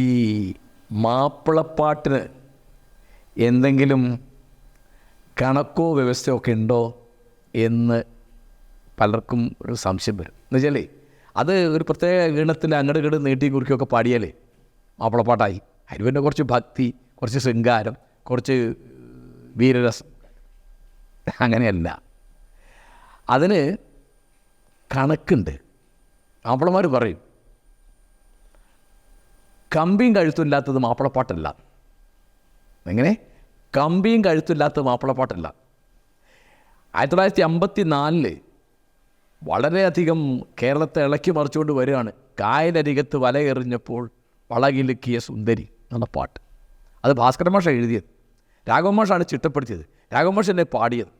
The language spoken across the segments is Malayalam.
ഈ മാപ്പിളപ്പാട്ടിന് എന്തെങ്കിലും കണക്കോ വ്യവസ്ഥയോ ഒക്കെ ഉണ്ടോ എന്ന് പലർക്കും ഒരു സംശയം വരും. എന്നുവെച്ചാൽ അത് ഒരു പ്രത്യേക ഈണത്തിൽ അങ്ങോട്ട് ഇങ്ങോട്ട് നീട്ടി കുറിക്കുകയൊക്കെ പാടിയാലേ മാപ്പിളപ്പാട്ടായി. അതിന് പിന്നെ കുറച്ച് ഭക്തി, കുറച്ച് ശൃംഗാരം, കുറച്ച് വീരരസം, അങ്ങനെയല്ല. അതിന് കണക്കുണ്ട്. മാപ്പിളമാർ പറയും കമ്പിയും കഴുത്തുമില്ലാത്തത് മാപ്പിളപ്പാട്ടല്ല. എങ്ങനെ? കമ്പിയും കഴുത്തുമില്ലാത്തത് മാപ്പിളപ്പാട്ടല്ല. 1954 വളരെയധികം കേരളത്തെ ഇളക്കി മറിച്ചുകൊണ്ട് വരികയാണ്. കായലരികത്ത് വലയെറിഞ്ഞപ്പോൾ വളകിലുക്കിയ സുന്ദരി എന്ന പാട്ട്. അത് ഭാസ്കരൻ മാഷ എഴുതിയത്, രാഘവൻ മാഷാണ് ചിട്ടപ്പെടുത്തിയത്, രാഘവൻ മാഷ് എന്നെ പാടിയത്.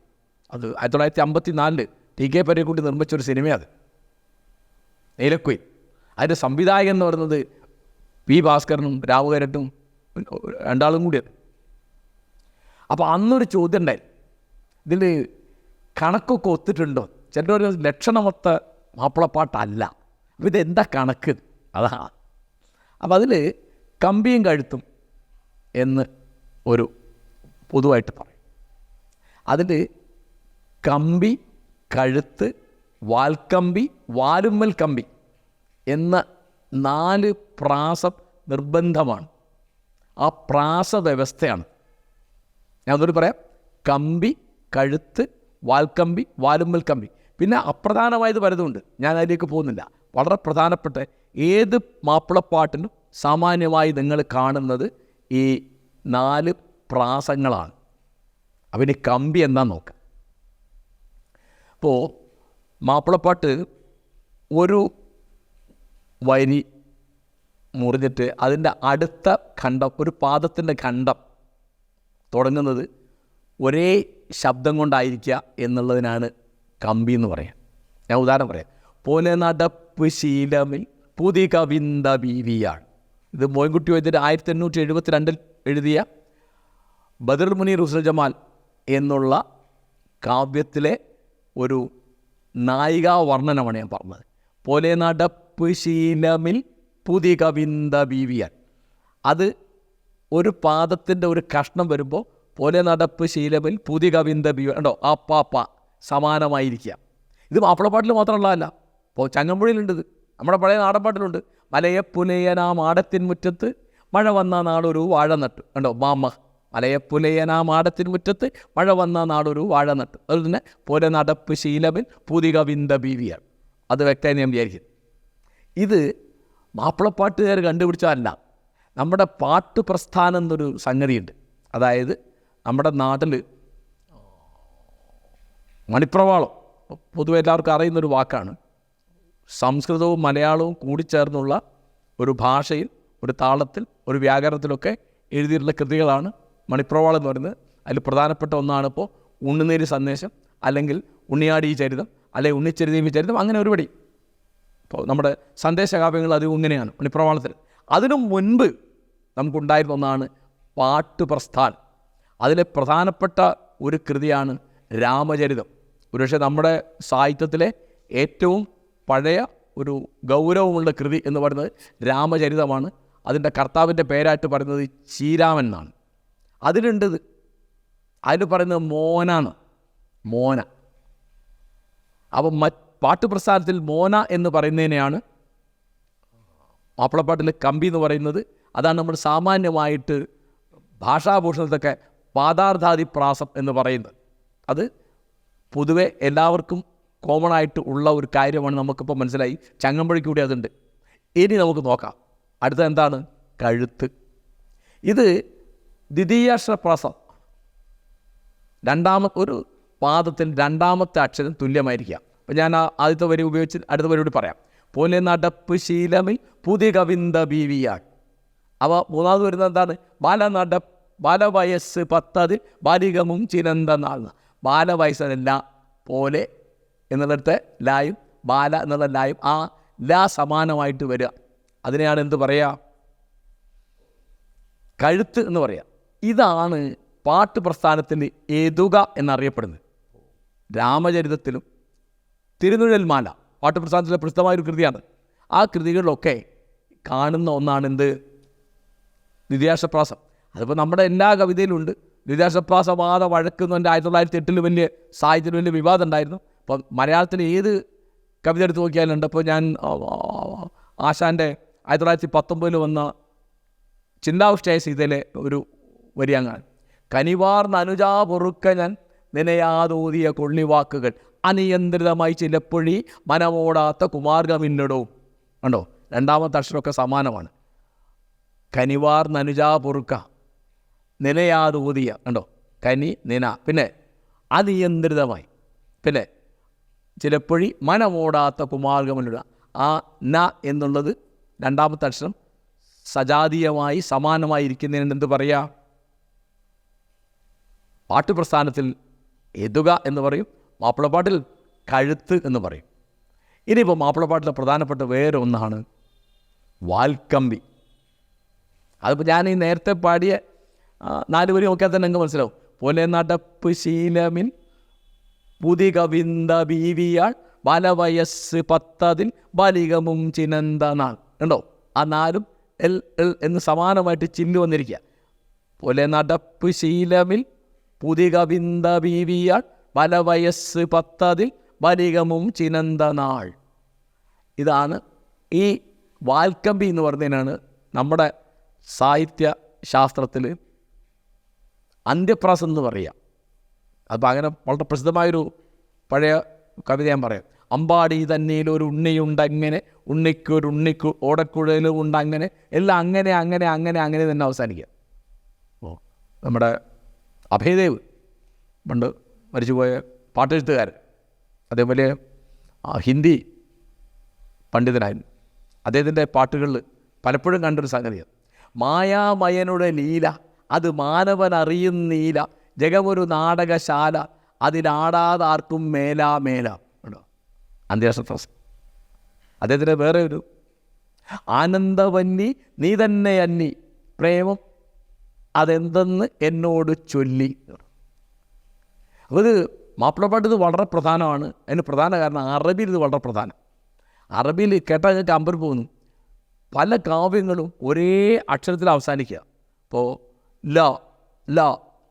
അത് 1954 ടി.കെ. പരീക്കുട്ടി നിർമ്മിച്ചൊരു സിനിമയാണ്, നീലക്കുയിൽ. അതിൻ്റെ സംവിധായകൻ എന്ന് പറയുന്നത് പി. ഭാസ്കരനും രാവുകരട്ടും രണ്ടാളും കൂടിയത്. അപ്പോൾ അന്നൊരു ചോദ്യം ഉണ്ടായി, ഇതിൽ കണക്കൊക്കെ ഒത്തിട്ടുണ്ടോ? ചിലരൊരു ലക്ഷണമൊത്ത മാപ്പിളപ്പാട്ടല്ല. അപ്പോൾ ഇതെന്താ കണക്ക്? അതാണ്. അപ്പോൾ അതിൽ കമ്പിയും കഴുത്തും എന്ന് ഒരു പൊതുവായിട്ട് പറയും. അതിൽ കമ്പി, കഴുത്ത്, വാൽക്കമ്പി, വാലുമ്മൽ കമ്പി എന്ന 4 പ്രാസം നിർബന്ധമാണ്. ആ പ്രാസ വ്യവസ്ഥയാണ്. ഞാൻ ഒന്നുകൂടി പറയാം. കമ്പി, കഴുത്ത്, വാൽക്കമ്പി, വാലുമ്മൽ കമ്പി. പിന്നെ അപ്രധാനമായത് പലതുമുണ്ട്, ഞാൻ അതിലേക്ക് പോകുന്നില്ല. വളരെ പ്രധാനപ്പെട്ട ഏത് മാപ്പിളപ്പാട്ടിനും സാമാന്യമായി നിങ്ങൾ കാണുന്നത് ഈ 4 പ്രാസങ്ങളാണ്. അവന് കമ്പി എന്താ നോക്കാം. അപ്പോൾ മാപ്പിളപ്പാട്ട് ഒരു വരി മുറിഞ്ഞിട്ട് അതിൻ്റെ അടുത്ത ഖണ്ഡം, ഒരു പാദത്തിൻ്റെ ഖണ്ഡം തുടങ്ങുന്നത് ഒരേ ശബ്ദം കൊണ്ടായിരിക്കുക എന്നുള്ളതിനാണ് കമ്പി എന്ന് പറയാം. ഞാൻ ഉദാഹരണം പറയാം. പോലെ നടപ്പ് ശീലമിൽ പുതി കവിന്ത ബീവിയാണ്. ഇത് മോയിൻകുട്ടി വൈദ്യർ 1872 എഴുതിയ ബദർ മുനീർ ഹുസ്നുൽ ജമാൽ എന്നുള്ള കാവ്യത്തിലെ ഒരു നായികാ വർണ്ണനമാണ് ഞാൻ പറഞ്ഞത്. പോലെ നടപ്പ് ശീലമിൽ പുതി കവിന്ത ബീവിയാൻ. അത് ഒരു പാദത്തിൻ്റെ ഒരു കഷ്ണം വരുമ്പോൾ പോലെ നടപ്പ് ശീലമിൽ പുതി കവിന്ത ബീവി ഉണ്ടോ, ആ പാപ്പ സമാനമായിരിക്കുക. ഇത് മാപ്പിളപ്പാട്ടിൽ മാത്രമുള്ളതല്ല. ഇപ്പോൾ ചങ്ങമ്പുഴയിലുണ്ട്, ഇത് നമ്മുടെ പഴയ നാടൻപാട്ടിലുണ്ട്. മലയപ്പുലയനാ മാടത്തിൻ മുറ്റത്ത് മഴ വന്ന നാടൊരു വാഴ നട്ടു. കണ്ടോ, മാമ മലയപ്പുലയനാ മാടത്തിൻ മുറ്റത്ത് മഴ വന്ന നാടൊരു വാഴ നട്ടു. അതുപോലെ തന്നെ പോലെ നടപ്പ് ശീലമിൽ പുതി കവിന്ത ബീവിയാണ്. അത് വ്യക്തമായി ഞാൻ വിചാരിക്കും. ഇത് മാപ്പിളപ്പാട്ടുകാർ കണ്ടുപിടിച്ചതല്ല. നമ്മുടെ പാട്ട് പ്രസ്ഥാനം എന്നൊരു സംഗതിയുണ്ട്. അതായത് നമ്മുടെ നാട്ടിൽ മണിപ്രവാളം പൊതുവെ എല്ലാവർക്കും അറിയുന്നൊരു വാക്കാണ്. സംസ്കൃതവും മലയാളവും കൂടിച്ചേർന്നുള്ള ഒരു ഭാഷയിൽ, ഒരു താളത്തിൽ, ഒരു വ്യാകരണത്തിലൊക്കെ എഴുതിയിട്ടുള്ള കൃതികളാണ് മണിപ്രവാളം എന്ന് പറയുന്നത്. അതിൽ പ്രധാനപ്പെട്ട ഒന്നാണ് ഇപ്പോൾ ഉണ്ണുനീര് സന്ദേശം, അല്ലെങ്കിൽ ഉണ്ണിയാടി ചരിതം, അല്ലെങ്കിൽ ഉണ്ണിച്ചരിതീമി ചരിതം, അങ്ങനെ ഒരുപടി. ഇപ്പോൾ നമ്മുടെ സന്ദേശകാവ്യങ്ങൾ അത് ഇങ്ങനെയാണ് മണിപ്രവാളത്തിൽ. അതിനു മുൻപ് നമുക്കുണ്ടായിരുന്ന ഒന്നാണ് പാട്ട് പ്രസ്ഥാനം. അതിലെ പ്രധാനപ്പെട്ട ഒരു കൃതിയാണ് രാമചരിതം. ഒരുപക്ഷെ നമ്മുടെ സാഹിത്യത്തിലെ ഏറ്റവും പഴയ ഒരു ഗൗരവമുള്ള കൃതി എന്ന് പറയുന്നത് രാമചരിതമാണ്. അതിൻ്റെ കർത്താവിൻ്റെ പേരായിട്ട് പറയുന്നത് ശ്രീരാമൻ എന്നാണ്. അതിലുണ്ട്, അതിൽ പറയുന്നത് മോനാണ്, മോന. അപ്പം പാട്ട് പ്രസ്ഥാനത്തിൽ മോന എന്ന് പറയുന്നതിനെയാണ് മാപ്പിളപ്പാട്ടിൽ കമ്പി എന്ന് പറയുന്നത്. അതാണ് നമ്മൾ സാമാന്യമായിട്ട് ഭാഷാഭൂഷണത്തൊക്കെ പാദാർത്ഥാദി പ്രാസം എന്ന് പറയുന്നത്. അത് പൊതുവെ എല്ലാവർക്കും കോമൺ ആയിട്ട് ഉള്ള ഒരു കാര്യമാണ്. നമുക്കിപ്പോൾ മനസ്സിലായി, ചങ്ങമ്പുഴയ്ക്ക് കൂടി അതുണ്ട്. ഇനി നമുക്ക് നോക്കാം അടുത്ത എന്താണ്? കഴുത്ത്. ഇത് ദ്വിതീയാക്ഷരപ്രാസം. ഒരു പാദത്തിൽ രണ്ടാമത്തെ അക്ഷരം തുല്യമായിരിക്കാം. അപ്പം ഞാൻ ആദ്യത്തെ വരി ഉപയോഗിച്ച് അടുത്ത വരി കൂടി പറയാം. പോലെ നടപ്പ് ശീലമിൽ പുതിയ കവിന്ത ബീവിയാൻ. അവ മൂന്നാമത് വരുന്നത് എന്താണ്? ബാലവയസ്സ് 10 ബാലികമും ചിരന്ത നാൾ. ബാലവയസ്സല്ല, പോലെ എന്നുള്ളിടത്ത് ലായും ബാല എന്നുള്ള ലായും ആ ലാ സമാനമായിട്ട് വരിക. അതിനെയാണ് എന്ത് പറയുക? കഴുത്ത് എന്ന് പറയുക. ഇതാണ് പാട്ട് പ്രസ്ഥാനത്തിൻ്റെ എതുക എന്നറിയപ്പെടുന്നത്. രാമചരിതത്തിലും തിരുനുഴൽമാല പാട്ട് പ്രസ്ഥാനത്തിലെ പ്രസിദ്ധമായൊരു കൃതിയാണ്. ആ കൃതികളിലൊക്കെ കാണുന്ന ഒന്നാണ് എന്ത്? നിര്യാസപ്രാസം. അതിപ്പോൾ നമ്മുടെ എല്ലാ കവിതയിലുണ്ട്. നിര്യാസപ്രാസവാദ വഴക്കെന്ന് 1908 വലിയ സാഹിത്യത്തിൽ വലിയ വിവാദം ഉണ്ടായിരുന്നു. അപ്പം മലയാളത്തിൽ ഏത് കവിത എടുത്ത് നോക്കിയാലുണ്ട്. അപ്പോൾ ഞാൻ ആശാൻ്റെ 1919 വന്ന ചിന്താവിഷ്ടയ സീതയിലെ ഒരു വരിയങ്ങാൻ, കനിവാർന്ന അനുജാ പൊറുക്ക ഞാൻ നിനയാതോതിയ കൊള്ളിവാക്കുകൾ അനിയന്ത്രിതമായി ചിലപ്പൊഴി മനമോടാത്ത കുമാർഗമില്ലടവും. കണ്ടോ, രണ്ടാമത്തെ അക്ഷരമൊക്കെ സമാനമാണ്. കനിവാർന്ന അനുജാ പൊറുക്ക നിനയാതോതിയ, കണ്ടോ, കനി നിന, പിന്നെ അനിയന്ത്രിതമായി, പിന്നെ ചിലപ്പൊഴി മനമോടാത്ത കുമാർഗമില്ലട. ആ ന എന്നുള്ളത് രണ്ടാമത്തെ അക്ഷരം സജാതീയമായി സമാനമായി ഇരിക്കുന്നതിന് എന്ത് പറയുക? പാട്ടുപ്രസ്ഥാനത്തിൽ എതുക എന്ന് പറയും, മാപ്പിളപ്പാട്ടിൽ കഴുത്ത് എന്ന് പറയും. ഇനിയിപ്പോൾ മാപ്പിളപ്പാട്ടിലെ പ്രധാനപ്പെട്ട വേറെ ഒന്നാണ് വാൽക്കമ്പി. അതിപ്പോൾ ഞാൻ ഈ നേരത്തെ പാടിയ 4 വരി നോക്കിയാൽ തന്നെ നിങ്ങൾക്ക് മനസ്സിലാവും. പോലെ നടപ്പ് ശീലമിൻ പുതി കവിന്ദ ബീവിയാൾ ബാലവയസ് 10 ബാലികമും ചിനന്ത നാൾ. ഉണ്ടോ, ആ 4 എൽ എൽ എന്ന് സമാനമായിട്ട് ചില്ല് വന്നിരിക്കുക. പോലെ നടപ്പ് ശീലമിൽ പുതി കവിന്ദ ബീവിയാൾ ബാലവയസ് 10 ബാലികമും ചിനന്ത നാൾ. ഇതാണ് ഈ വാൽക്കമ്പി എന്ന് പറഞ്ഞതിനാണ് നമ്മുടെ സാഹിത്യ ശാസ്ത്രത്തിൽ അന്ത്യപ്രാസം എന്ന് പറയുക. അപ്പോൾ അങ്ങനെ വളരെ പ്രസിദ്ധമായൊരു പഴയ കവിത ഞാൻ പറയാം. അമ്പാടി തന്നീലൊരു ഉണ്ണിയുണ്ടങ്ങനെ, ഉണ്ണിക്കൊരു ഉണ്ണിക്കു ഓടക്കുഴലും ഉണ്ടങ്ങനെ, എല്ലാം അങ്ങനെ അങ്ങനെ അങ്ങനെ അങ്ങനെ തന്നെ അവസാനിക്കുക. നമ്മുടെ അഭയദേവ് പണ്ട് മരിച്ചുപോയ പാട്ടെഴുത്തുകാരൻ, അതേപോലെ ഹിന്ദി പണ്ഡിതനായിരുന്നു. അദ്ദേഹത്തിൻ്റെ പാട്ടുകളിൽ പലപ്പോഴും കണ്ടൊരു സംഗതിയാണ്, മായാമയനുടെ ലീല അത് മാനവൻ അറിയുന്നീല, ജഗമൊരു നാടകശാല അതിലാടാതാർക്കും മേലാ മേല. ഉണ്ടോ, അന്ത്യാശ്വാസം. അദ്ദേഹത്തിൻ്റെ വേറെ ഒരു ആനന്ദവന്നി നീ തന്നെ അന്നി പ്രേമം അതെന്തെന്ന് എന്നോട് ചൊല്ലി. അപ്പോൾ ഇത് മാപ്പിളപ്പാട്ട് ഇത് വളരെ പ്രധാനമാണ്. അതിന് പ്രധാന കാരണം അറബിയിൽ ഇത് വളരെ പ്രധാനം. അറബിയിൽ കേട്ടാൽ ഞങ്ങൾക്ക് അമ്പർ പോകുന്നു. പല കാവ്യങ്ങളും ഒരേ അക്ഷരത്തിൽ അവസാനിക്കുക. ഇപ്പോൾ ല ല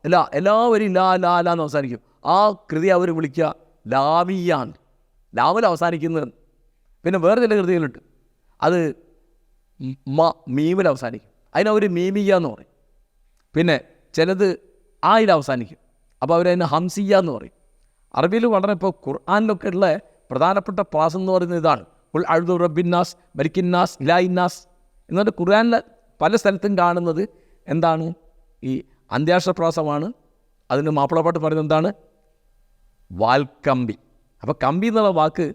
ല എല്ലാവരും ലാ ലാ ല എന്ന് അവസാനിക്കും. ആ കൃതി അവർ വിളിക്കുക ലാമിയാണ്, ലാമിൽ അവസാനിക്കുന്നത്. പിന്നെ വേറെ ചില കൃതികളുണ്ട് അത് മീമിൽ അവസാനിക്കും, അതിനവർ മീമിയ എന്ന് പറയും. പിന്നെ ചിലത് ആയിൽ അവസാനിക്കും, അപ്പോൾ അവരതിന് ഹംസിയ എന്ന് പറയും. അറബിയിൽ വളരെ ഇപ്പോൾ ഖുർആനിലൊക്കെ ഉള്ള പ്രധാനപ്പെട്ട പ്രാസം എന്ന് പറയുന്നത് ഇതാണ്, ഉൽ അഴുദു റബ്ബിന്നാസ് മരിക്കിന്നാസ് ഇലായിന്നാസ്. എന്നിട്ട് ഖുർആനിലെ പല സ്ഥലത്തും കാണുന്നത് എന്താണ്? ഈ അന്ത്യാക്ഷരപ്രാസമാണ്. അതിന് മാപ്പിളപ്പാട്ട് പറയുന്നത് എന്താണ്? വാൽക്കമ്പി. അപ്പോൾ കമ്പി എന്നുള്ള വാക്ക്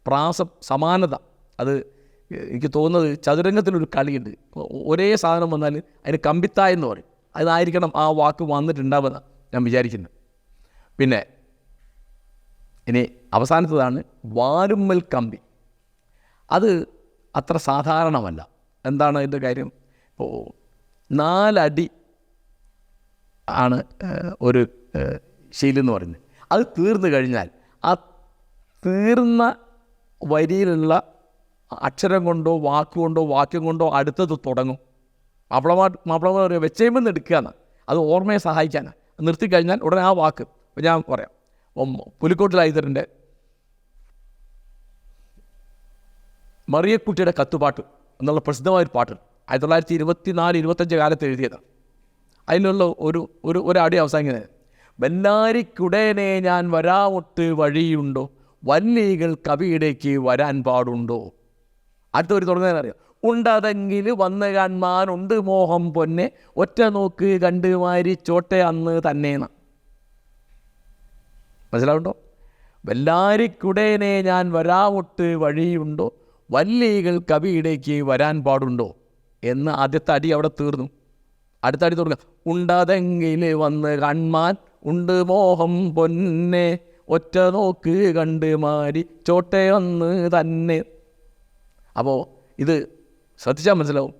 പ്രാസം സമാനത. അത് എനിക്ക് തോന്നുന്നത് ചതുരംഗത്തിലൊരു കളിയുണ്ട്, ഒരേ സാധനം വന്നാൽ അതിന് കമ്പിത്തായ എന്ന് പറയും. അതായിരിക്കണം ആ വാക്ക് വന്നിട്ടുണ്ടാവുക ഞാൻ വിചാരിക്കുന്നത്. പിന്നെ ഇനി അവസാനത്തതാണ് വാരുമ്മൽ കമ്പി. അത് അത്ര സാധാരണമല്ല. എന്താണ് അതിൻ്റെ കാര്യം? ഇപ്പോൾ 4 അടി ആണ് ഒരു ശീലെന്ന് പറയുന്നത്. അത് തീർന്നു കഴിഞ്ഞാൽ ആ തീർന്ന വരിയിലുള്ള അക്ഷരം കൊണ്ടോ വാക്കുകൊണ്ടോ വാക്യം കൊണ്ടോ അടുത്തത് തുടങ്ങും. മാപ്പിളമാർ പറയുക വെച്ചേമെന്ന് എടുക്കുകയാണ്, അത് ഓർമ്മയെ സഹായിക്കാനാണ്. നിർത്തിക്കഴിഞ്ഞാൽ ഉടനെ ആ വാക്ക്. ഇപ്പോൾ ഞാൻ പറയാം, പുലിക്കോട്ടിൽ ഐതറിൻ്റെ മറിയക്കുട്ടിയുടെ കത്തുപാട്ട് എന്നുള്ള പ്രസിദ്ധമായൊരു പാട്ട് 1924-25 കാലത്ത് എഴുതിയതാണ്. അതിനുള്ള ഒരു അടി അവസാനിക്കുന്നത്, ബെല്ലാരിക്കുടനെ ഞാൻ വരാമൊട്ട് വഴിയുണ്ടോ, വല്ലികൾ കവിയിടേക്ക് വരാൻ പാടുണ്ടോ. അടുത്തൊരു തുടങ്ങുന്നതിനറിയാം, ഉണ്ടതെങ്കിൽ വന്ന് കാണാനുണ്ട് മോഹം പൊന്നെ, ഒറ്റ നോക്ക് കണ്ട് മാരി ചോട്ടെ അന്ന് തന്നേന്ന്. മനസ്സിലാവുണ്ടോ? ബെല്ലാരിക്കുടനെ ഞാൻ വരാമൊട്ട് വഴിയുണ്ടോ, വല്ലികൾ കവിയിടേക്ക് വരാൻ പാടുണ്ടോ എന്ന് ആദ്യത്തെ അടി അവിടെ തീർന്നു. അടുത്ത അടി തുടങ്ങുക, ഉണ്ടതെങ്കിൽ വന്ന് കൺമാൻ ഉണ്ട് മോഹം പൊന്നെ, ഒറ്റ നോക്ക് കണ്ട് മാരി ചോട്ടെ വന്ന് തന്നെ. അപ്പോൾ ഇത് ശ്രദ്ധിച്ചാൽ മനസ്സിലാവും,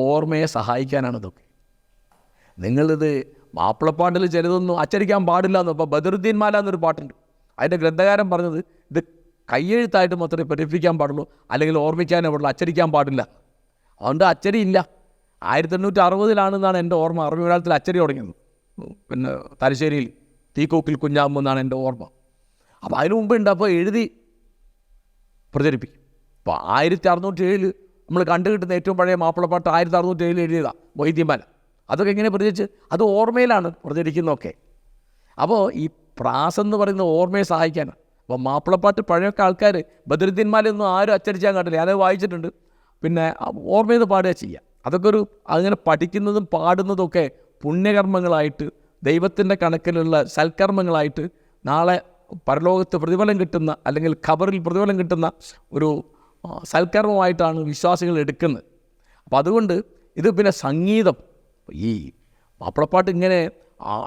ഓർമ്മയെ സഹായിക്കാനാണ് ഇതൊക്കെ. നിങ്ങളിത് മാപ്പിളപ്പാട്ടിൽ ചിലതൊന്നും അച്ചടിക്കാൻ പാടില്ല എന്ന്. ഇപ്പോൾ ബദറുദ്ദീൻ മാല എന്നൊരു പാട്ടുണ്ട്, അതിൻ്റെ ഗ്രന്ഥകാരൻ പറഞ്ഞത് ഇത് കയ്യെഴുത്തായിട്ട് മാത്രമേ പഠിപ്പിക്കാൻ പാടുള്ളൂ, അല്ലെങ്കിൽ ഓർമ്മിക്കാനേ പാടുള്ളൂ, അച്ചടിക്കാൻ പാടില്ല. അതുകൊണ്ട് അച്ചടി ഇല്ല. 1860 എൻ്റെ ഓർമ്മ. അറബി മലയാളത്തിൽ അച്ചടി തുടങ്ങിയത് പിന്നെ തലശ്ശേരിയിൽ തീക്കോക്കിൽ കുഞ്ഞാമ്പ് എന്നാണ് എൻ്റെ ഓർമ്മ. അപ്പോൾ അതിനു മുമ്പ് ഉണ്ട്. അപ്പോൾ എഴുതി പ്രചരിപ്പിക്കും. അപ്പോൾ 1607 നമ്മൾ കണ്ടുകിട്ടുന്ന ഏറ്റവും പഴയ മാപ്പിളപ്പാട്ട് 1607 എഴുതിയതാണ് മൊയ്തീൻമാല. അതൊക്കെ എങ്ങനെ പ്രചരിച്ച്? അത് ഓർമ്മയിലാണ് പ്രചരിക്കുന്നതൊക്കെ. അപ്പോൾ ഈ പ്രാസെന്ന് പറയുന്ന ഓർമ്മയെ സഹായിക്കാനാണ്. അപ്പോൾ മാപ്പിളപ്പാട്ട് പഴയൊക്കെ ആൾക്കാർ ബദറുദ്ദീൻമാലൊന്നും ആരും അച്ചടിച്ചാൽ കണ്ടില്ല. ഞാനത് വായിച്ചിട്ടുണ്ട്. പിന്നെ ഓർമ്മയിൽ നിന്ന് പാടുക ചെയ്യുക. അതൊക്കെ അങ്ങനെ പഠിക്കുന്നതും പാടുന്നതൊക്കെ പുണ്യകർമ്മങ്ങളായിട്ട്, ദൈവത്തിൻ്റെ കണക്കിലുള്ള സൽക്കർമ്മങ്ങളായിട്ട് നാളെ പരലോകത്ത് പ്രതിഫലം കിട്ടുന്ന, അല്ലെങ്കിൽ ഖബറിൽ പ്രതിഫലം കിട്ടുന്ന ഒരു സൽക്കർമ്മമായിട്ടാണ് വിശ്വാസികൾ എടുക്കുന്നത്. അപ്പോൾ അതുകൊണ്ട് ഇത് പിന്നെ സംഗീതം, ഈ മാപ്പിളപ്പാട്ട് ഇങ്ങനെ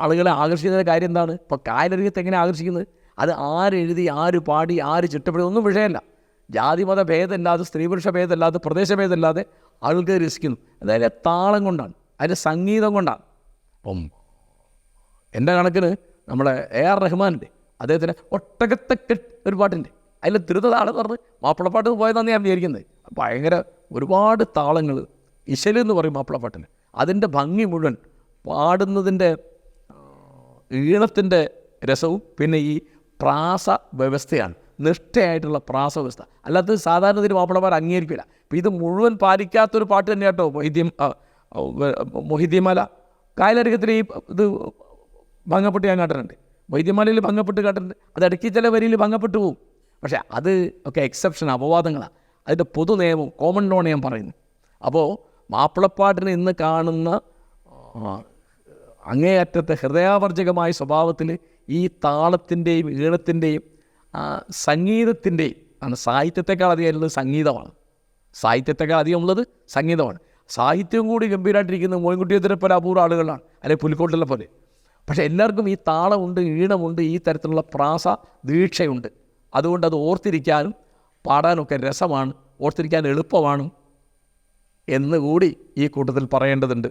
ആളുകളെ ആകർഷിക്കുന്ന കാര്യം എന്താണ്? ഇപ്പോൾ കായലരികത്ത് എങ്ങനെ ആകർഷിക്കുന്നത്? അത് ആരെഴുതി, ആര് പാടി, ആര് ചിട്ടപ്പെടുത്തി ഒന്നും വിഷയമല്ല. ജാതിമത ഭേദമില്ലാതെ, സ്ത്രീപുരുഷ ഭേദമില്ലാതെ, പ്രദേശഭേദമില്ലാതെ ആളുകൾക്ക് രസിക്കുന്നു. അതായത് താളം കൊണ്ടാണ്, അതിൻ്റെ സംഗീതം കൊണ്ടാണ്. അപ്പം എൻ്റെ കണക്കിന് നമ്മുടെ AR റഹ്മാൻ്റെ അദ്ദേഹത്തിന് ഒട്ടകത്തെ ഒരു പാട്ടുണ്ട്. അതിൽ ദ്രുതതാളം പറഞ്ഞ് മാപ്പിളപ്പാട്ട് പോയതാന്ന് ഞാൻ വിചാരിക്കുന്നത്. ഭയങ്കര ഒരുപാട് താളങ്ങൾ, ഇശല് എന്ന് പറയും മാപ്പിളപ്പാട്ടിന്. അതിൻ്റെ ഭംഗി മുഴുവൻ പാടുന്നതിൻ്റെ ഈണത്തിൻ്റെ രസവും പിന്നെ ഈ പ്രാസ വ്യവസ്ഥയാണ്, നിഷ്ഠയായിട്ടുള്ള പ്രാസ വ്യവസ്ഥ. അല്ലാത്തത് സാധാരണ ഇതിന് മാപ്പിളമാർ അംഗീകരിക്കില്ല. അപ്പോൾ ഇത് മുഴുവൻ പാലിക്കാത്തൊരു പാട്ട് തന്നെ കേട്ടോ മൊഹിദ്ദീൻമാല. കായലരികത്തിൽ ഈ ഇത് ഭംഗപ്പെട്ട് ഞാൻ കേട്ടിട്ടുണ്ട്. മൊഹിദ്ദീൻമാലയിൽ ഭംഗപ്പെട്ട് കേട്ടിട്ടുണ്ട്. അത് ഇടയ്ക്ക് ചില വരിയിൽ ഭംഗപ്പെട്ട് പോവും. പക്ഷേ അത് ഒക്കെ എക്സെപ്ഷൻ, അപവാദങ്ങളാണ്. അതിൻ്റെ പൊതു നിയമം, കോമൺ ലോൺ ഞാൻ പറയുന്നു. അപ്പോൾ മാപ്പിളപ്പാട്ടിന് ഇന്ന് കാണുന്ന അങ്ങേയറ്റത്തെ ഹൃദയാവർജകമായ സ്വഭാവത്തിൽ ഈ താളത്തിൻ്റെയും ഈണത്തിൻ്റെയും സംഗീതത്തിൻ്റെയും ആണ്. സാഹിത്യത്തെക്കാൾ അധികം ഉള്ളത് സംഗീതമാണ്. സാഹിത്യത്തെക്കാൾ അധികം ഉള്ളത് സംഗീതമാണ്. സാഹിത്യവും കൂടി ഗംഭീരമായിട്ടിരിക്കുന്ന മോയിൻകുട്ടിയത്തിനെ പോലെ അപൂർവ ആളുകളാണ്, അല്ലെങ്കിൽ പുലിക്കോട്ടിലെ പോലെ. പക്ഷേ എല്ലാവർക്കും ഈ താളമുണ്ട്, ഈണമുണ്ട്, ഈ തരത്തിലുള്ള പ്രാസ ദീക്ഷയുണ്ട്. അതുകൊണ്ട് അത് ഓർത്തിരിക്കാനും പാടാനൊക്കെ രസമാണ്, ഓർത്തിരിക്കാൻ എളുപ്പമാണ് എന്നുകൂടി ഈ കൂട്ടത്തിൽ പറയേണ്ടതുണ്ട്.